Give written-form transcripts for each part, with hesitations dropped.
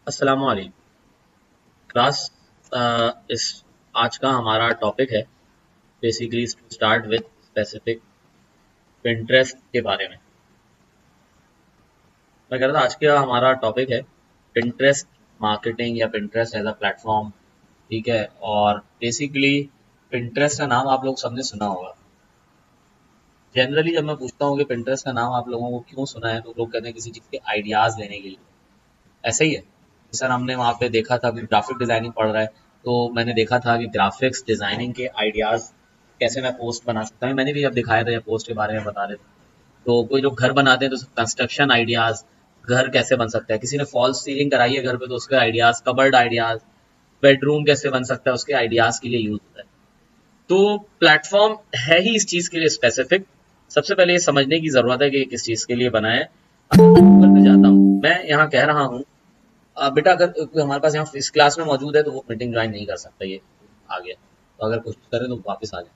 अस्सलाम वालेकुम क्लास। इस आज का हमारा टॉपिक है basically to start with specific Pinterest के बारे में। मैं कह रहा था आज का हमारा टॉपिक है पिंटरेस्ट मार्केटिंग या पिंटरेस्ट एज अ प्लेटफॉर्म। ठीक है, और बेसिकली पिंटरेस्ट का नाम आप लोग सबने सुना होगा। जनरली जब मैं पूछता हूँ कि पिंटरेस्ट का नाम आप लोगों को क्यों सुना है तो लोग कहते हैं किसी चीज़ के आइडियाज़ लेने के लिए। ऐसा ही है सर, हमने वहाँ पे देखा था कि ग्राफिक डिजाइनिंग पढ़ रहा है तो मैंने देखा था कि ग्राफिक्स डिजाइनिंग के आइडियाज कैसे मैं पोस्ट बना सकता हूँ। मैंने भी जब दिखाया था, जब पोस्ट के बारे में बता रहे थे तो कोई लोग घर बनाते हैं तो कंस्ट्रक्शन आइडियाज, घर कैसे बन सकता है, किसी ने फॉल्स सीलिंग कराई है घर पे तो उसके आइडियाज, कबर्ड आइडियाज, बेडरूम कैसे बन सकता है उसके आइडियाज के लिए यूज होता है। तो प्लेटफॉर्म है ही इस चीज के लिए स्पेसिफिक। सबसे पहले ये समझने की जरूरत है कि किस चीज के लिए बना है। अब मैं गूगल पे जाता हूँ, मैं यहाँ कह रहा हूँ बेटा अगर कोई हमारे पास यहाँ इस क्लास में मौजूद है तो वो मीटिंग ज्वाइन नहीं कर सकता, ये आ गया तो अगर कोशिश करें तो वापस आ जाए।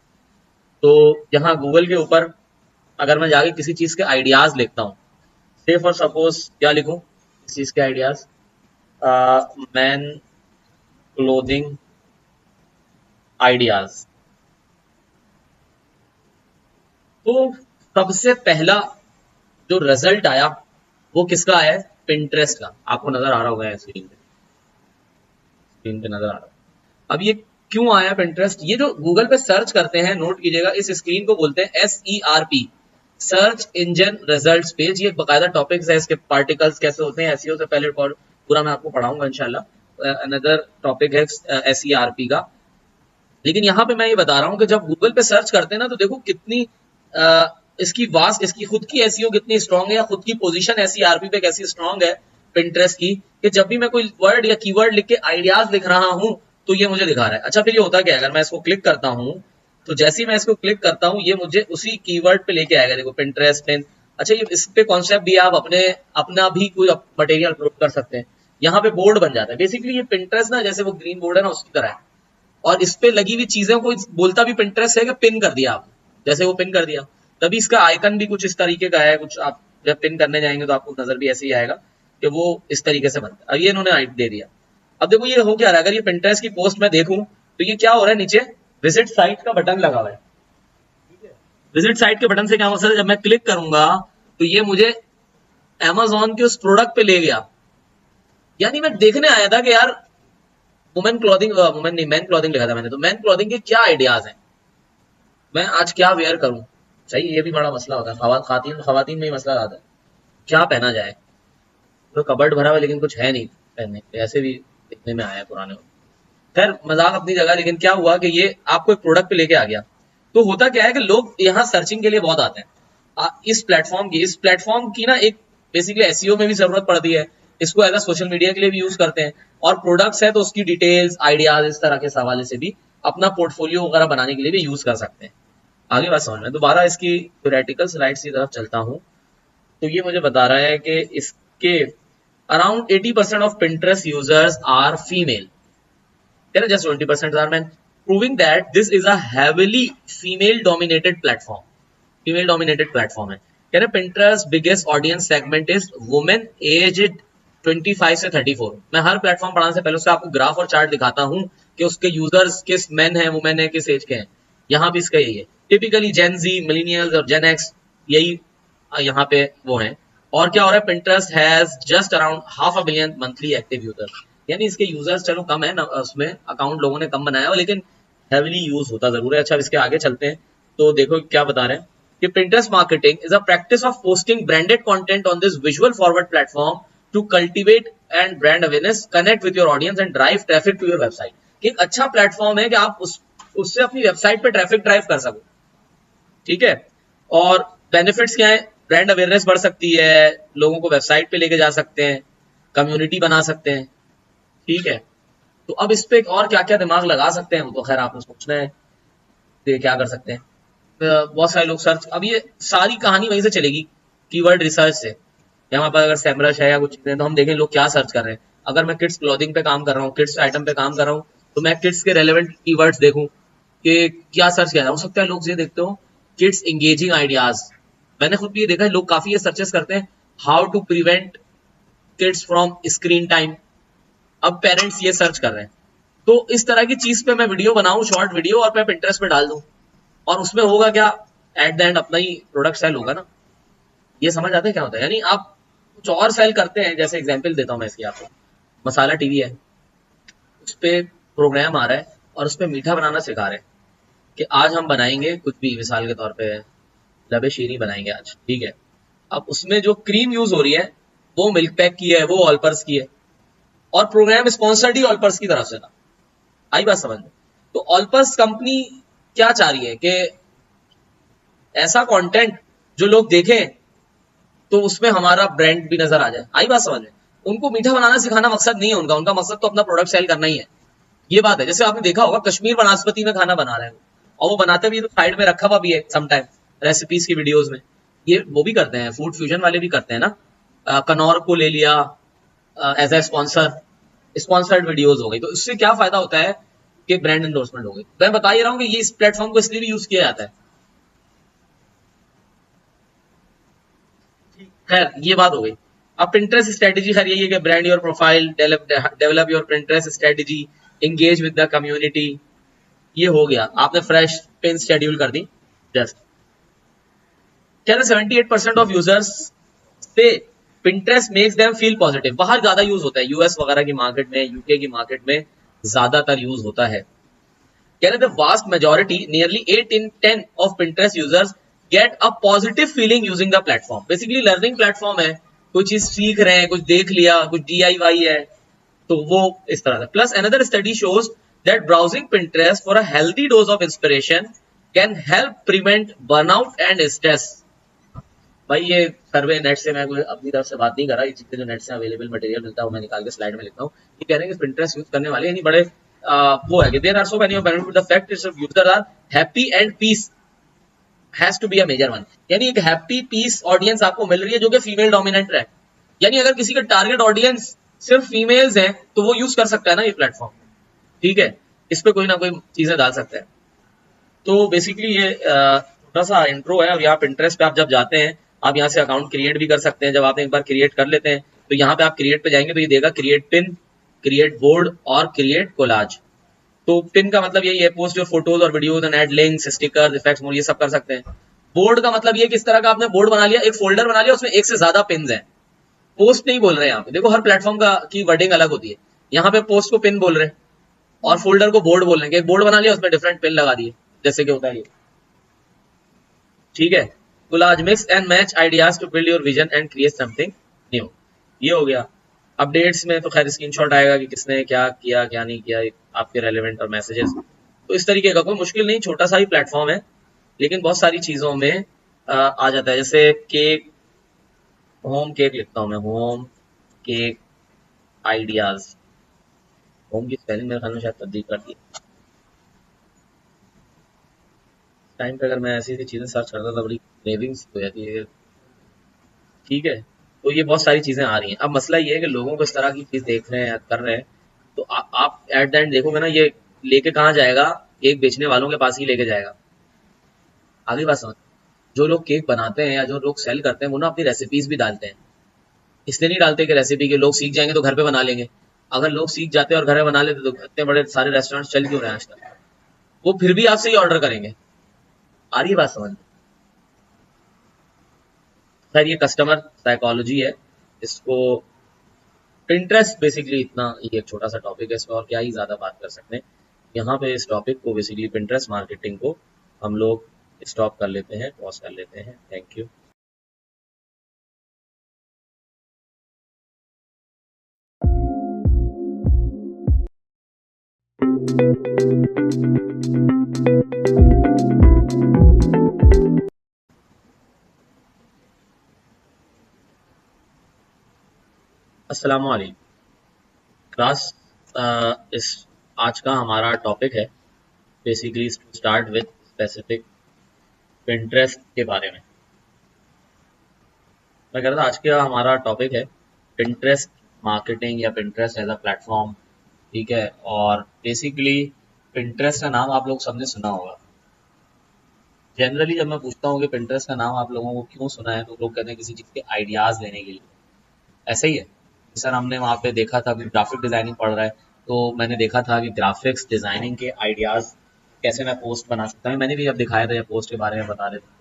तो यहाँ गूगल के ऊपर अगर मैं जाके किसी चीज के आइडियाज लिखता हूँ, से फॉर सपोज क्या लिखूं इस चीज के आइडियाज, मैन क्लोथिंग आइडियाज, तो सबसे पहला जो रिजल्ट आया वो किसका है? पिंटरेस्ट का। आपको नजर आ रहा होगा स्क्रीन पे, स्क्रीन पे नजर आ रहा है। अब ये क्यों आया पिंटरेस्ट? ये जो गूगल पे सर्च करते हैं, नोट कीजिएगा, इस स्क्रीन को बोलते हैं SERP, search engine results page. ये बकायदा टॉपिक्स है इसके, पार्टिकल्स कैसे होते हैं, एसईओ से पहले पूरा मैं आपको पढ़ाऊंगा इंशाल्लाह। अनदर टॉपिक है SERP का। लेकिन यहाँ पे मैं ये बता रहा हूँ कि जब गूगल पे सर्च करते हैं ना तो देखो कितनी इसकी वास्ट, इसकी खुद की एसईओ कितनी स्ट्रांग है, या खुद की पोजीशन SERP पे कैसी स्ट्रांग है पिंटरेस्ट की, कि जब भी मैं कोई वर्ड या कीवर्ड लिख के आइडियाज लिख रहा हूँ तो ये मुझे दिखा रहा है। अच्छा, फिर ये होता क्या है, अगर मैं इसको क्लिक करता हूँ तो जैसे ही मैं इसको क्लिक करता हूँ ये मुझे उसी कीवर्ड पे लेके आएगा। देखो पिंटरेस्ट पिन। अच्छा, ये इस पे कॉन्सेप्ट भी आप अपना भी कोई मटेरियल अपलोड कर सकते हैं। यहाँ पे बोर्ड बन जाता है। बेसिकली ये पिंटरेस्ट ना, जैसे वो ग्रीन बोर्ड है ना उसकी तरह है, और इस पे लगी हुई चीजें को बोलता भी पिंटरेस्ट है कि पिन कर दिया आप, जैसे वो पिन कर दिया। तभी इसका आइकन भी कुछ इस तरीके का है, कुछ आप जब पिन करने जाएंगे तो आपको नजर भी ऐसे ही आएगा कि वो इस तरीके से बनता है। अब ये इन्होंने दे दिया। अब देखो ये हो क्या रहा है, अगर ये पिंटरेस्ट की पोस्ट में देखूं तो ये क्या हो रहा है, नीचे विजिट साइट का बटन लगा हुआ है। विजिट साइट के बटन से क्या मकसद है, जब मैं क्लिक करूंगा तो ये मुझे अमेजोन के उस प्रोडक्ट पे ले गया। यानी मैं देखने आया था कि यार वुमेन क्लॉथिंग, वुमेन नहीं, मैन क्लॉथिंग लिखा था मैंने, तो मैन क्लॉथिंग के क्या आइडियाज हैं, मैं आज क्या वेयर करूं। सही, ये भी बड़ा मसला होता है, खवातीन में ही मसला आता है, क्या पहना जाए। तो कबर्ड भरा हुआ है, लेकिन कुछ है नहीं पहनने के लिए, ऐसे भी दिखने में आया है पुराने। खैर मजाक अपनी जगह, लेकिन क्या हुआ कि ये आपको एक प्रोडक्ट पे लेके आ गया। तो होता क्या है कि लोग यहाँ सर्चिंग के लिए बहुत आते हैं इस प्लेटफॉर्म की ना एक बेसिकली एसईओ में भी जरूरत पड़ती है। इसको एज अ सोशल मीडिया के लिए भी यूज करते हैं, और प्रोडक्ट्स है तो उसकी डिटेल्स, आइडियाज, इस तरह के हवाले से भी अपना पोर्टफोलियो वगैरह बनाने के लिए भी यूज कर सकते हैं। आगे बात समझ में, दोबारा इसकी थ्योरेटिकल स्लाइड्स की तरफ चलता हूँ तो ये मुझे बता रहा है कि इसके around 80% of Pinterest users are female, just 20% are men, proving that this is a heavily female dominated platform। Female dominated platform है। कह रहे Pinterest biggest audience segment is women aged 25 से 34। मैं हर प्लेटफॉर्म पढ़ाने से पहले उससे आपको ग्राफ और चार्ट दिखाता हूँ कि उसके यूजर्स किस मेन है, वुमेन है, किस एज के हैं। यहाँ भी इसका यही है, टिपिकली जेन जी, मिलीनियल्स और जेन एक्स, यही यहाँ पे वो है। और क्या हो रहा है, Pinterest has just around 500 million monthly active users. यानी इसके यूजर्स चलो कम है ना, उसमें अकाउंट लोगों ने कम बनाया हो, लेकिन हैविली यूज होता जरूर है। अच्छा, इसके आगे चलते हैं तो देखो क्या बता रहे हैं कि Pinterest marketing is a practice of posting branded content on this visual forward platform to cultivate and brand awareness, connect with your audience and drive traffic to your website। कि एक अच्छा प्लेटफॉर्म है कि आप उससे अपनी वेबसाइट पे traffic drive कर सको। ठीक है, और बेनिफिट्स क्या है, ब्रांड अवेयरनेस बढ़ सकती है, लोगों को वेबसाइट पे लेके जा सकते हैं, कम्युनिटी बना सकते हैं। ठीक है, तो अब इस पे और क्या क्या दिमाग लगा सकते हैं वो तो खैर आपने सोचना है कि क्या कर सकते हैं। बहुत सारे लोग सर्च, अब ये सारी कहानी वहीं से चलेगी, कीवर्ड रिसर्च से। यहाँ पर अगर सेमरश है या कुछ चीजें तो हम देखें लोग क्या सर्च कर रहे हैं। अगर मैं किड्स क्लॉथिंग पे काम कर रहा हूँ, किड्स आइटम पे काम कर रहा हूँ, तो मैं किड्स के रेलेवेंट कीवर्ड्स देखूं कि क्या सर्च किया। हो सकता है लोग ये देखते हो किड्स एंगेजिंग आइडियाज। मैंने खुद भी ये देखा है, लोग काफी ये सर्चेस करते हैं, how to prevent kids from screen time, अब पेरेंट्स ये सर्च कर रहे हैं, तो इस तरह की चीज पे मैं वीडियो बनाऊं, शॉर्ट वीडियो, और मैं पिंटरेस्ट पे डाल दूं, और उसमें होगा क्या, एट द एंड अपना ही प्रोडक्ट सेल होगा ना। ये समझ आते हैं क्या होता है, यानी आप कुछ और सेल करते हैं। जैसे एग्जांपल देता हूं मैं इसकी आपको, मसाला टीवी है, उस पे प्रोग्राम आ रहा है और उस पे मीठा बनाना सिखा रहे हैं कि आज हम बनाएंगे कुछ भी, मिसाल के तौर पे लबे शीरी बनाएंगे आज, ठीक है। अब उसमें जो क्रीम यूज हो रही है वो मिल्क पैक की है, वो ऑलपर्स की है, और प्रोग्राम स्पॉन्सर्ड ही ऑलपर्स की तरफ से था। आई बात समझ में? तो ऑलपर्स कंपनी क्या चाह रही है कि ऐसा कंटेंट जो लोग देखें तो उसमें हमारा ब्रांड भी नजर आ जाए। आई बात समझ में? उनको मीठा बनाना सिखाना मकसद नहीं है उनका, उनका मकसद तो अपना प्रोडक्ट सेल करना ही है। ये बात है। जैसे आपने देखा होगा कश्मीर वनस्पति में खाना बना रहे हैं, और वो बनाते भी तो साइड में रखा हुआ भी है समटाइम रेसिपीज की वीडियोस में। ये वो भी करते हैं, फूड फ्यूजन वाले भी करते हैं ना। कनौर को ले लिया as a sponsor, sponsored videos हो गई, तो इससे क्या फायदा होता है कि ब्रांड एंडोर्समेंट हो गई। मैं बता ही रहा हूँ कि ये इस प्लेटफॉर्म को इसलिए भी यूज किया जाता है। खैर ये बात हो गई। अब पिंटरेस्ट स्ट्रेटेजी खैर यही है कि brand your profile, develop your Pinterest strategy, engage with the community. ये हो गया, आपने फ्रेश पिन शेड्यूल कर दी। जस्ट कह रहे 78% ऑफ यूजर्स से Pinterest makes them feel positive. बाहर ज्यादा यूज होता है, यूएस वगैरह की मार्केट में, यूके की मार्केट में ज्यादातर यूज होता है। कह रहे the vast majority, nearly 8 in 10 of Pinterest users get a positive feeling using the platform. Basically learning platform है, कुछ चीज सीख रहे हैं, कुछ देख लिया, कुछ DIY है, तो वो इस तरह का। Plus another study shows that browsing Pinterest for a healthy dose of inspiration can help prevent burnout and stress. भाई ये सर्वे नेट से, मैं कोई अपनी तरफ से बात नहीं कर रहा, ये चीजें जो नेट से अवेलेबल मटेरियल मिलता है वो मैं निकाल के स्लाइड में लिखता हूँ। ये कह रहे हैं कि पिंटरेस्ट यूज करने वाले यानी बड़े वो है कि there are so many benefit, the fact is user are happy and peace has to be a major one. यानी एक हैप्पी पीस ऑडियंस आपको मिल रही है जो कि फीमेल डोमिनेंट है। यानी अगर किसी का टारगेट ऑडियंस सिर्फ फीमेल्स है तो वो यूज कर सकता है ना ये प्लेटफॉर्म, ठीक है। इस पे कोई ना कोई चीजें डाल सकता है। तो बेसिकली ये छोटा सा इंट्रो है। और यहाँ पिंटरेस्ट पे आप जब जाते हैं, आप यहाँ से अकाउंट क्रिएट भी कर सकते हैं। जब आप एक बार क्रिएट कर लेते हैं तो यहाँ पे आप क्रिएट पे जाएंगे तो ये देगा क्रिएट पिन, क्रिएट बोर्ड और क्रिएट कोलाज। तो पिन का मतलब यही है, पोस्ट योर फोटोज और videos and add links, stickers, effects, more, ये सब कर सकते हैं। बोर्ड का मतलब ये किस तरह का आपने बोर्ड बना लिया, एक फोल्डर बना लिया, उसमें एक से ज्यादा पिन है। पोस्ट नहीं बोल रहे हैं यहाँ पे, देखो हर प्लेटफॉर्म का की वर्डिंग अलग होती है। यहाँ पे पोस्ट को पिन बोल रहे हैं और फोल्डर को बोर्ड बोल रहे हैं। एक बोर्ड बना लिया, उसमें डिफरेंट पिन लगा दिए, जैसे कि होता है ये, ठीक है। Collage mix and match ideas to build your vision and create something new. ये हो गया। अपडेट्स में तो खैर स्क्रीनशॉट आएगा कि किसने क्या किया क्या नहीं किया, आपके रेलेवेंट और मैसेजेस। तो इस तरीके का कोई मुश्किल नहीं, छोटा सा ही प्लेटफॉर्म है, लेकिन बहुत सारी चीजों में आ जाता है। जैसे केक, होम केक लिखता हूँ मैं, होम केक आइडियाज। होम की स्पेलिंग मेरे ख्याल में शायद तब्दील कर दी टाइम पे। अगर मैं ऐसी ऐसी चीजें सर्च करता तो बड़ी क्रेविंग्स हो जाती है, ठीक है। तो ये बहुत सारी चीजें आ रही हैं। अब मसला ये है कि लोगों को इस तरह की चीज देख रहे हैं, कर रहे हैं, तो आप एट द एंड देखोगे ना, ये लेके कहाँ जाएगा, केक बेचने वालों के पास ही लेके जाएगा। आगे बात समझ, जो लोग केक बनाते हैं या जो लोग सेल करते हैं वो ना अपनी रेसिपीज भी डालते हैं। इसलिए नहीं डालते कि रेसिपी के लोग सीख जाएंगे तो घर पे बना लेंगे। अगर लोग सीख जाते और घर में बना लेते तो इतने बड़े सारे रेस्टोरेंट चल क्यों रहे हैं आज तक। वो फिर भी आपसे ही ऑर्डर करेंगे। आ रही है बात समझ? खैर ये कस्टमर साइकोलॉजी है, इसको पिंटरेस्ट बेसिकली इतना ये एक छोटा सा टॉपिक है, इसमें और क्या ही ज्यादा बात कर सकते हैं। यहाँ पे इस टॉपिक को बेसिकली पिंटरेस्ट मार्केटिंग को हम लोग स्टॉप कर लेते हैं, पॉज कर लेते हैं। Thank you. अस्सलाम वालेकुम क्लास। इस आज का हमारा टॉपिक है basically to start with specific Pinterest के बारे में। मैं कह रहा था आज का हमारा टॉपिक है पिंटरेस्ट मार्केटिंग या पिंटरेस्ट एज अ प्लेटफॉर्म, ठीक है। और बेसिकली पिंटरेस्ट का नाम आप लोग सबने सुना होगा। जनरली जब मैं पूछता हूँ कि पिंटरेस्ट का नाम आप लोगों को क्यों सुना है तो लोग कहते हैं किसी चीज़ के आइडियाज़ लेने के लिए। ऐसा ही है, सर हमने वहाँ पे देखा था, ग्राफिक डिजाइनिंग पढ़ रहा है, तो मैंने देखा था कि ग्राफिक्स डिजाइनिंग के आइडियाज कैसे मैं पोस्ट बना सकता हूँ। मैंने भी अब दिखाया था, पोस्ट के बारे में बता रहे थे।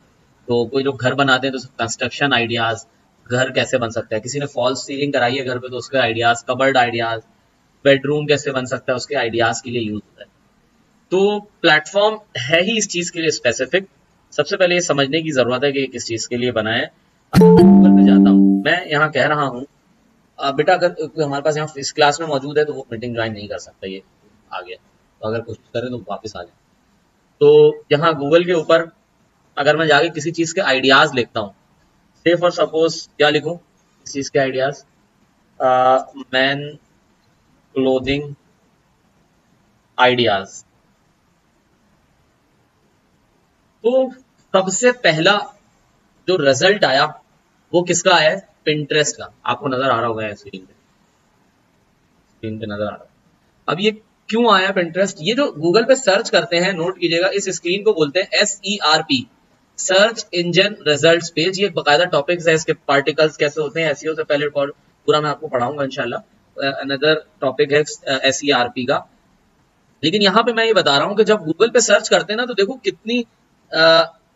तो कोई लोग घर बनाते हैं तो कंस्ट्रक्शन आइडियाज, घर कैसे बन सकता है, किसी ने फॉल्स सीलिंग कराई है घर पे तो उसके आइडियाज, कबर्ड आइडियाज, बेडरूम कैसे बन सकता है उसके आइडियाज के लिए यूज होता है। तो प्लेटफॉर्म है ही इस चीज के लिए स्पेसिफिक। सबसे पहले ये समझने की जरूरत है कि किस चीज के लिए बना है। अब मैं गूगल पे जाता हूँ, मैं यहाँ कह रहा हूँ बेटा अगर कोई हमारे पास यहाँ इस क्लास में मौजूद है तो वो मीटिंग ज्वाइन नहीं कर सकता, ये आ गया, तो अगर कोशिश करें तो वापस आ जाए। तो यहाँ गूगल के ऊपर अगर मैं जाके किसी चीज के आइडियाज लिखता हूँ, से फॉर सपोज क्या लिखूं इस चीज के आइडियाज, मैन क्लोथिंग आइडियाज, तो सबसे पहला जो रिजल्ट आया वो किसका है, पिंटरेस्ट का। आपको नजर आ रहा होगा स्क्रीन पे, स्क्रीन पे नजर आ रहा है। अब ये क्यों आया पिंटरेस्ट, ये जो गूगल पे सर्च करते हैं, नोट कीजिएगा इस स्क्रीन को बोलते हैं SERP, search engine results page. ये बकायदा टॉपिक्स है इसके, पार्टिकल्स कैसे होते हैं, एसईओ से पहले पूरा मैं आपको पढ़ाऊंगा इंशाल्लाह, अनदर टॉपिक है SERP का। लेकिन यहाँ पे मैं ये बता रहा हूँ कि जब गूगल पे सर्च करते हैं ना, तो देखो कितनी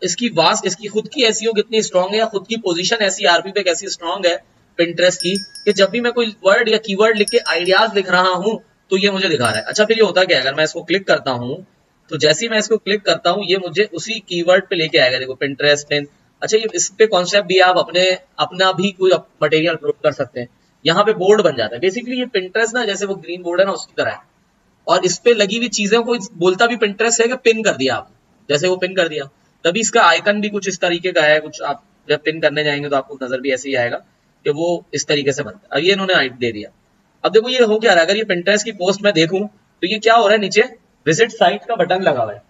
इसकी वास्ट, इसकी खुद की एसईओ कितनी स्ट्रांग है, या खुद की पोजीशन SERP पे कैसी स्ट्रांग है पिंटरेस्ट की, कि जब भी मैं कोई वर्ड या कीवर्ड लिख के आइडियाज लिख रहा हूँ तो ये मुझे दिखा रहा है। अच्छा फिर ये होता क्या है, अगर मैं इसको क्लिक करता हूँ तो जैसे ही मैं इसको क्लिक करता हूँ ये मुझे उसी कीवर्ड पे लेके आएगा। देखो पिंटरेस्ट पिन, अच्छा ये इस पे कॉन्सेप्ट भी आप अपना भी कोई मटेरियल अपलोड कर सकते हैं। यहाँ पे बोर्ड बन जाता है। बेसिकली ये पिंटरेस्ट ना, जैसे वो ग्रीन बोर्ड है ना उसकी तरह है, और इस पे लगी हुई चीजें को बोलता भी पिंटरेस्ट है कि पिन कर दिया आप, जैसे वो पिन कर दिया, तभी इसका आइकन भी कुछ इस तरीके का है। कुछ आप जब पिन करने जाएंगे तो आपको नजर भी ऐसे ही आएगा कि वो इस तरीके से बनता है। अब ये इन्होंने दे दिया। अब देखो ये हो क्या रहा है, अगर ये पिंटरेस्ट की पोस्ट में देखूं तो ये क्या हो रहा है, नीचे विजिट साइट का बटन लगा हुआ है।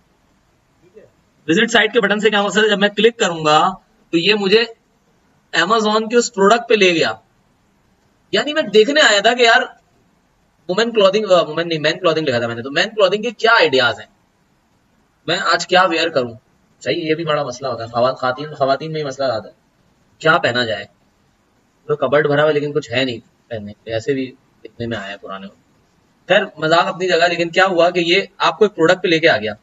विजिट साइट के बटन से क्या मकसद है, जब मैं क्लिक करूंगा तो ये मुझे अमेजोन के उस प्रोडक्ट पे ले गया। यानी मैं देखने आया था कि यार वुमेन क्लॉथिंग, वुमेन नहीं मैन क्लॉथिंग लिखा था मैंने, तो मैन क्लॉथिंग के क्या आइडियाज हैं, मैं आज क्या वेयर करूं। सही, ये भी बड़ा मसला होता है, खवातीन में ही मसला आता है, क्या पहना जाए। तो कबर्ड भरा हुआ लेकिन कुछ है नहीं पहनने, ऐसे भी दिखने में आया पुराने। खैर मजाक अपनी जगह, लेकिन क्या हुआ कि ये आपको एक प्रोडक्ट पे लेके आ गया।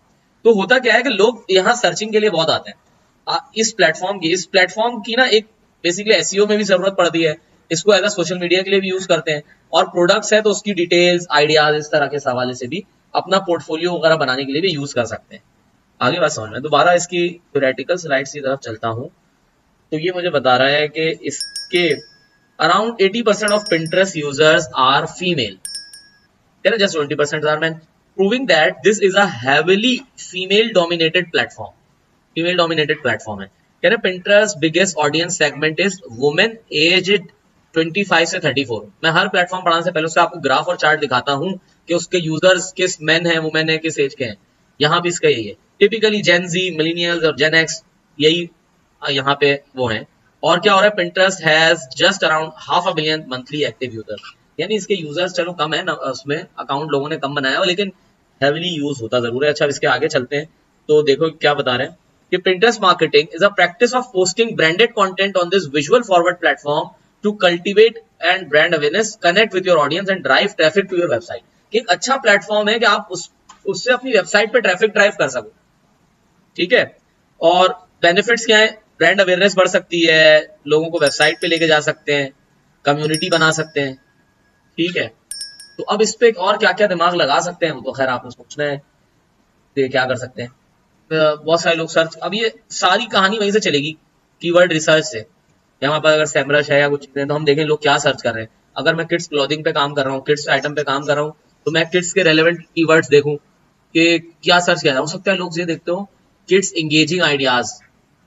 तो होता क्या है कि लोग यहाँ सर्चिंग के लिए बहुत आते हैं इस प्लेटफॉर्म की ना, एक बेसिकली एसईओ में भी जरूरत पड़ती है, इसको एज सोशल मीडिया के लिए भी यूज करते हैं, और प्रोडक्ट्स है तो उसकी डिटेल्स, आइडियाज, इस तरह के हवाले से भी अपना पोर्टफोलियो वगैरह बनाने के लिए भी यूज कर सकते हैं। आगे बात समझ में, दोबारा इसकी थ्योरेटिकल स्लाइड्स की तरफ चलता हूँ। तो ये मुझे बता रहा है कि इसके around 80% of Pinterest users are female, just 20% are men, proving that this is a heavily female dominated platform, female dominated platform है। कह रहे Pinterest biggest audience segment is women aged 25 से 34। मैं हर प्लेटफॉर्म पढ़ाने से पहले उससे आपको ग्राफ और चार्ट दिखाता हूँ कि उसके यूजर्स किस मेन है, वुमेन है, किस एज के हैं। यहाँ भी इसका यही है, टिपिकली जेन जी, मिलेनियल्स और जेन एक्स, यही यहाँ पे वो है। और क्या हो रहा है, Pinterest has just around 500 million monthly active users, यानी इसके यूजर्स चलो कम है ना, उसमें अकाउंट लोगों ने कम बनाया हो, लेकिन हेवीली यूज होता जरूर है। अच्छा इसके आगे चलते हैं तो देखो क्या बता रहे हैं कि Pinterest marketing is a practice of posting branded content on this visual forward platform to cultivate and brand awareness, connect with your audience and drive traffic to your website। कि एक अच्छा प्लेटफॉर्म है कि आप उससे अपनी वेबसाइट पे traffic drive कर सको, ठीक है। और बेनिफिट्स क्या है, ब्रांड अवेयरनेस बढ़ सकती है, लोगों को वेबसाइट पे लेके जा सकते हैं, कम्युनिटी बना सकते हैं, ठीक है। तो अब इस पे और क्या क्या दिमाग लगा सकते हैं, तो खैर आपको सोचना है तो क्या कर सकते हैं। बहुत सारे लोग सर्च, अब ये सारी कहानी वहीं से चलेगी, कीवर्ड रिसर्च से। यहाँ पर अगर सेमरश है या कुछ चीजें, तो हम देखें लोग क्या सर्च कर रहे हैं। अगर मैं किड्स क्लॉथिंग पे काम कर रहा हूँ, किड्स आइटम पे काम कर रहा हूँ, तो मैं किड्स के रेलेवेंट कीवर्ड्स देखूं कि क्या सर्च किया। हो सकता है लोग ये देखते हो किड्स एंगेजिंग आइडियाज,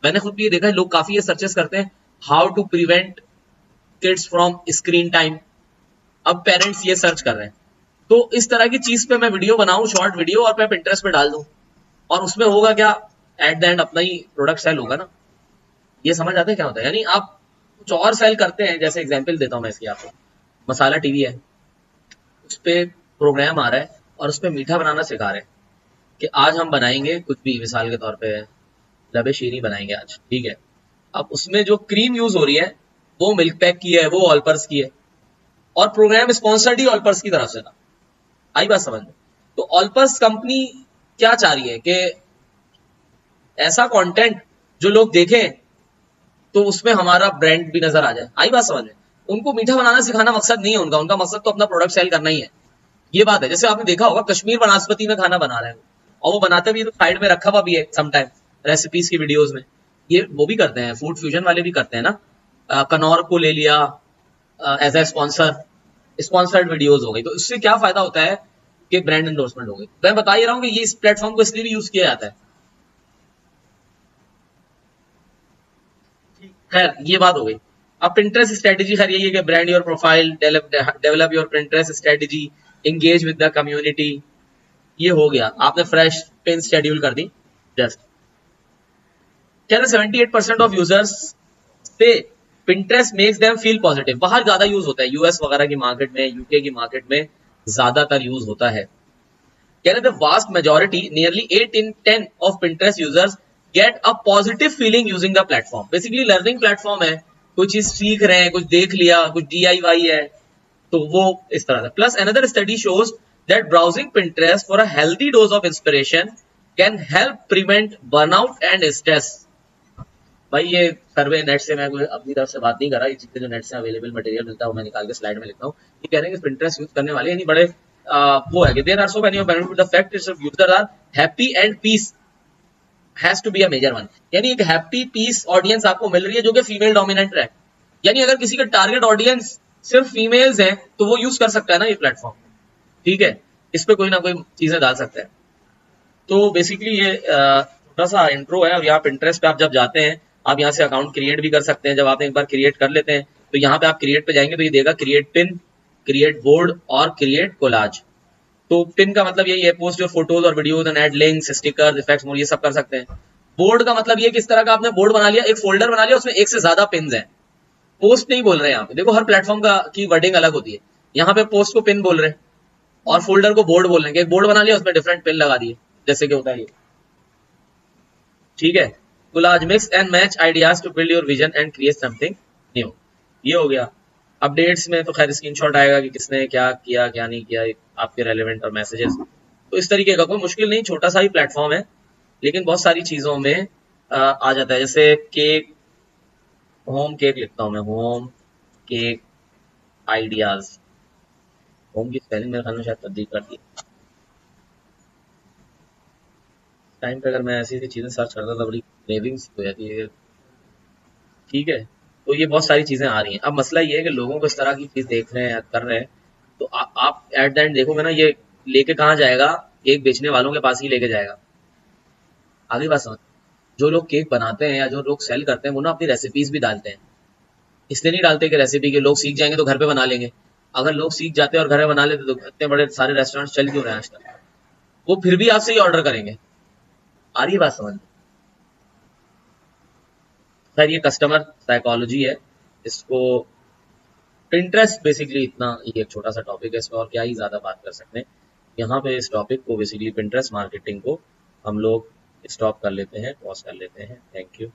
मैंने खुद भी ये देखा है, लोग काफी ये सर्चेस करते हैं, how to prevent kids from screen time. अब पेरेंट्स ये सर्च कर रहे हैं, तो इस तरह की चीज पे मैं वीडियो बनाऊं, शॉर्ट वीडियो, और मैं Pinterest पे डाल दूं, और उसमें होगा क्या, एट द एंड अपना ही प्रोडक्ट सेल होगा ना। ये समझ आते हैं क्या होता है, यानी आप कुछ और सेल करते हैं। जैसे एग्जांपल देता हूं मैं इसकी आपको, मसाला टीवी है, उस पे प्रोग्राम आ रहा है और उस पे मीठा बनाना सिखा रहे हैं कि आज हम बनाएंगे कुछ भी, मिसाल के तौर पे लबे शीरी बनाएंगे आज, ठीक है। अब उसमें जो क्रीम यूज हो रही है वो मिल्क पैक की है, वो ऑलपर्स की है, और प्रोग्राम स्पॉन्सर्ड ही ऑलपर्स की तरफ से था। आई बात समझ में? तो ऑलपर्स कंपनी क्या चाह रही है कि ऐसा कंटेंट जो लोग देखें तो उसमें हमारा ब्रांड भी नजर आ जाए। आई बात समझ में? उनको मीठा बनाना सिखाना मकसद नहीं है उनका, उनका मकसद तो अपना प्रोडक्ट सेल करना ही है। ये बात है। जैसे आपने देखा होगा कश्मीर वनस्पति में खाना बना रहे हैं और वो बनाते भी तो साइड में रखा हुआ भी है समटाइम रेसिपीज की वीडियोस में। ये वो भी करते हैं, फूड फ्यूजन वाले भी करते हैं ना। कनौर को ले लिया as a sponsor, sponsored videos हो गई। तो इससे क्या फायदा होता है कि ब्रांड एंडोर्समेंट हो गई। मैं बता ही रहा हूँ कि ये इस प्लेटफॉर्म को इसलिए भी यूज किया जाता है। खैर ये बात हो गई। अब पिंटरेस्ट स्ट्रेटेजी खैर यही है कि brand your profile, develop your Pinterest strategy, engage with the community. ये हो गया, आपने फ्रेश पिन शेड्यूल कर दी। जस्ट क्या 78% ऑफ यूजर्स से Pinterest makes them feel positive. बाहर ज्यादा यूज होता है, यूएस वगैरह की मार्केट में, यूके की मार्केट में ज्यादातर यूज होता है। कह रहे the vast majority, nearly 8 in 10 of Pinterest users get a positive feeling using the platform. Basically learning platform है, कोई चीज सीख रहे हैं, कुछ देख लिया, कुछ DIY है, तो वो इस तरह से। Plus another study shows that browsing Pinterest for a healthy dose of inspiration can help prevent burnout and stress. भाई ये सर्वे नेट से, मैं कोई अपनी तरफ से बात नहीं कर रहा, ये चीजें जो नेट से अवेलेबल मटेरियल मिलता है वो मैं निकाल के स्लाइड में लिखता हूँ। ये कह रहे हैं कि पिंटरेस्ट यूज करने वाले यानी बड़े वो है कि there are so many of benefit, the fact is users are happy and peace has to be a major one. यानी एक हैप्पी पीस ऑडियंस आपको मिल रही है जो कि फीमेल डोमिनेंट है। यानी अगर किसी का टारगेट ऑडियंस सिर्फ फीमेल्स हैं तो वो यूज कर सकता है ना ये प्लेटफॉर्म, ठीक है, इस पे कोई ना कोई चीजें डाल सकता है। तो बेसिकली ये छोटा सा इंट्रो है। और यहाँ पिंटरेस्ट पे आप जब जाते हैं, आप यहाँ से अकाउंट क्रिएट भी कर सकते हैं। जब आप एक बार क्रिएट कर लेते हैं तो यहाँ पे आप क्रिएट पे जाएंगे तो ये देगा क्रिएट पिन, क्रिएट बोर्ड और क्रिएट कोलाज। तो पिन का मतलब यही है, पोस्ट योर फोटोज और videos and add links, stickers, effects, more, ये सब कर सकते हैं। बोर्ड का मतलब ये किस तरह का आपने बोर्ड बना लिया, एक फोल्डर बना लिया, उसमें एक से ज्यादा पिन हैं। पोस्ट नहीं बोल रहे हैं यहाँ पे, देखो हर प्लेटफॉर्म का की वर्डिंग अलग होती है। यहाँ पे पोस्ट को पिन बोल रहे हैं और फोल्डर को बोर्ड बोल रहे हैं। एक बोर्ड बना लिया, उसमें डिफरेंट पिन लगा दिए, जैसे कि होता है ये, ठीक है। Collage, mix and match ideas to build your vision and create something new. ये हो गया। अपडेट्स में तो खैर स्क्रीनशॉट आएगा कि किसने क्या किया क्या नहीं किया, आपके रेलेवेंट और मैसेजेस। तो इस तरीके का कोई मुश्किल नहीं, छोटा सा ही प्लेटफॉर्म है लेकिन बहुत सारी चीजों में आ जाता है। जैसे केक, होम केक लिखता हूं मैं, होम केक आइडियाज। होम की स्पेलिंग मेरे ख्याल में शायद तब्दील कर दी टाइम पे। अगर मैं ऐसी चीजें सर्च करता तो बड़ी क्रेविंग्स हो जाती है, ठीक है। तो ये बहुत सारी चीजें आ रही हैं। अब मसला ये है कि लोगों को इस तरह की चीज देख रहे हैं, कर रहे हैं, तो आप एट द एंड देखोगे ना, ये लेके कहाँ जाएगा, केक बेचने वालों के पास ही लेके जाएगा। आगे बात समझ, जो लोग केक बनाते हैं या जो लोग सेल करते हैं वो ना अपनी रेसिपीज भी डालते हैं। इसलिए नहीं डालते कि रेसिपी के लोग सीख जाएंगे तो घर पे बना लेंगे। अगर लोग सीख जाते और घर में बना लेते तो इतने बड़े सारे रेस्टोरेंट चल क्यों रहे हैं आज तक। वो फिर भी आपसे ही ऑर्डर करेंगे। आ रही बात समझ। खैर ये कस्टमर साइकोलॉजी है, इसको पिंटरेस्ट बेसिकली इतना ये एक छोटा सा टॉपिक है, इसमें और क्या ही ज्यादा बात कर सकते हैं। यहाँ पे इस टॉपिक को बेसिकली पिंटरेस्ट मार्केटिंग को हम लोग स्टॉप कर लेते हैं, पॉज कर लेते हैं। Thank you.